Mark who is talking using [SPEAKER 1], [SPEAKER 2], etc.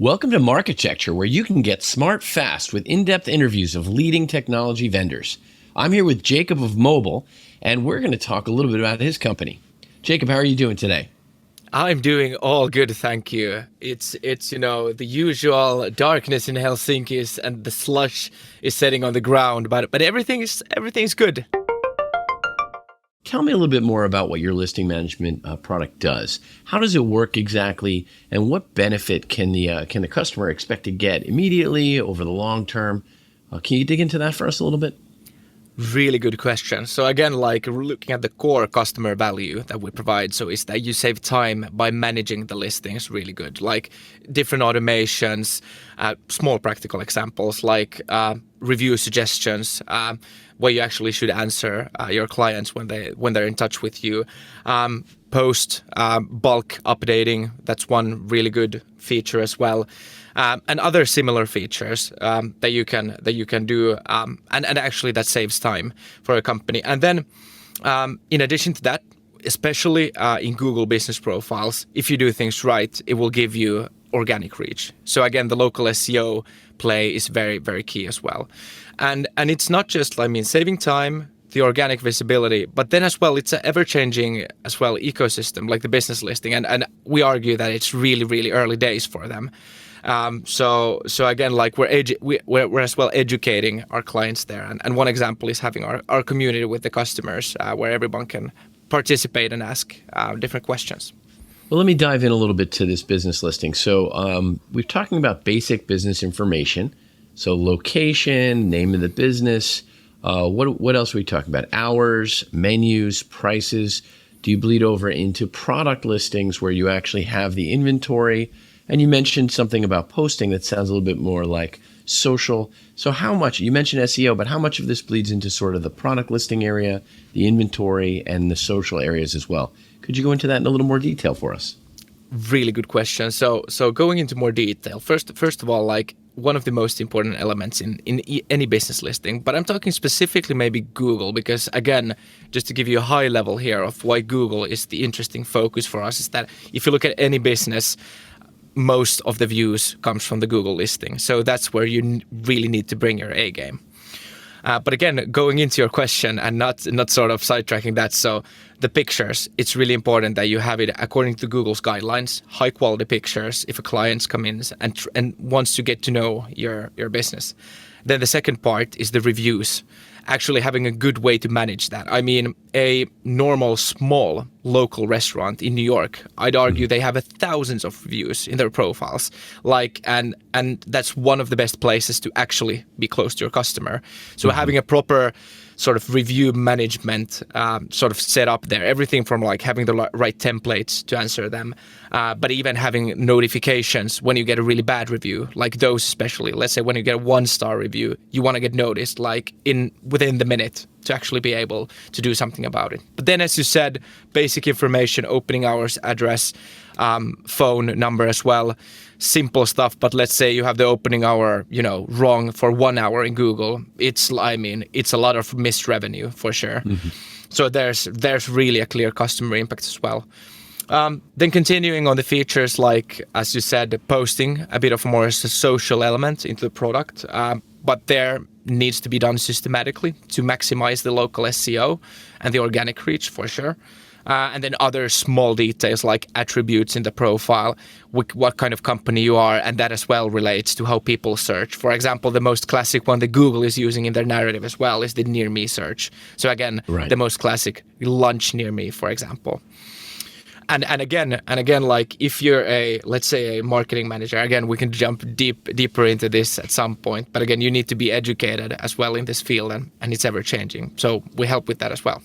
[SPEAKER 1] Welcome to Marketecture, where you can get smart fast with in-depth interviews of leading technology vendors. I'm here with Jakob of Mobal, and we're going to talk a little bit about his company. Jakob, how are you doing today?
[SPEAKER 2] I'm doing all good, thank you. It's the usual darkness in Helsinki and the slush is setting on the ground, but everything's good.
[SPEAKER 1] Tell me a little bit more about what your listing management product does. How does it work exactly, and what benefit can the customer expect to get immediately over the long term? Can you dig into that for us a little bit?
[SPEAKER 2] Really good question. So again, like looking at the core customer value that we provide, so is that you save time by managing the listings really good, like different automations, small practical examples like review suggestions, where you actually should answer your clients when they're in touch with you. Post bulk updating, that's one really good feature as well. And other similar features that you can do, and actually that saves time for a company. And then, in addition to that, especially in Google Business Profiles, if you do things right, it will give you organic reach. So again, the local SEO play is very, very key as well. And it's not just, saving time, the organic visibility, but then as well, it's an ever-changing as well ecosystem, like the business listing. And we argue that it's really, really early days for them. So again, like we're as well educating our clients there. And one example is having our community with the customers where everyone can participate and ask different questions.
[SPEAKER 1] Well, let me dive in a little bit to this business listing. So we're talking about basic business information. So location, name of the business. What else are we talking about? Hours, menus, prices. Do you bleed over into product listings where you actually have the inventory? And you mentioned something about posting that sounds a little bit more like social. So how much, you mentioned SEO, but how much of this bleeds into sort of the product listing area, the inventory, and the social areas as well? Could you go into that in a little more detail for us?
[SPEAKER 2] Really good question. So going into more detail, first of all, like one of the most important elements in any business listing, but I'm talking specifically maybe Google, because again, just to give you a high level here of why Google is the interesting focus for us, is that if you look at any business, most of the views comes from the Google listing. So that's where you really need to bring your A game. But again, going into your question and not sort of sidetracking that. So the pictures, it's really important that you have it according to Google's guidelines, high quality pictures if a client comes in and wants to get to know your business. Then the second part is the reviews. Actually having a good way to manage that. I mean, a normal small local restaurant in New York, I'd argue they have thousands of reviews in their profiles. And that's one of the best places to actually be close to your customer. So having a proper sort of review management sort of set up there, everything from like having the right templates to answer them, but even having notifications when you get a really bad review, like those especially. Let's say when you get a 1-star review, you want to get noticed like within the minute to actually be able to do something about it. But then, as you said, basic information, opening hours, address, phone number as well. Simple stuff, but let's say you have the opening hour, wrong for 1 hour in Google. It's a lot of missed revenue for sure. Mm-hmm. So there's really a clear customer impact as well. Then continuing on the features, like, as you said, posting a bit of a more social element into the product, but there needs to be done systematically to maximize the local SEO and the organic reach for sure. And then other small details like attributes in the profile, what kind of company you are, and that as well relates to how people search. For example, the most classic one that Google is using in their narrative as well is the near me search. So again, right. The most classic, lunch near me, for example. And again, like if you're let's say a marketing manager, again, we can jump deeper into this at some point. But again, you need to be educated as well in this field, and it's ever changing. So we help with that as well.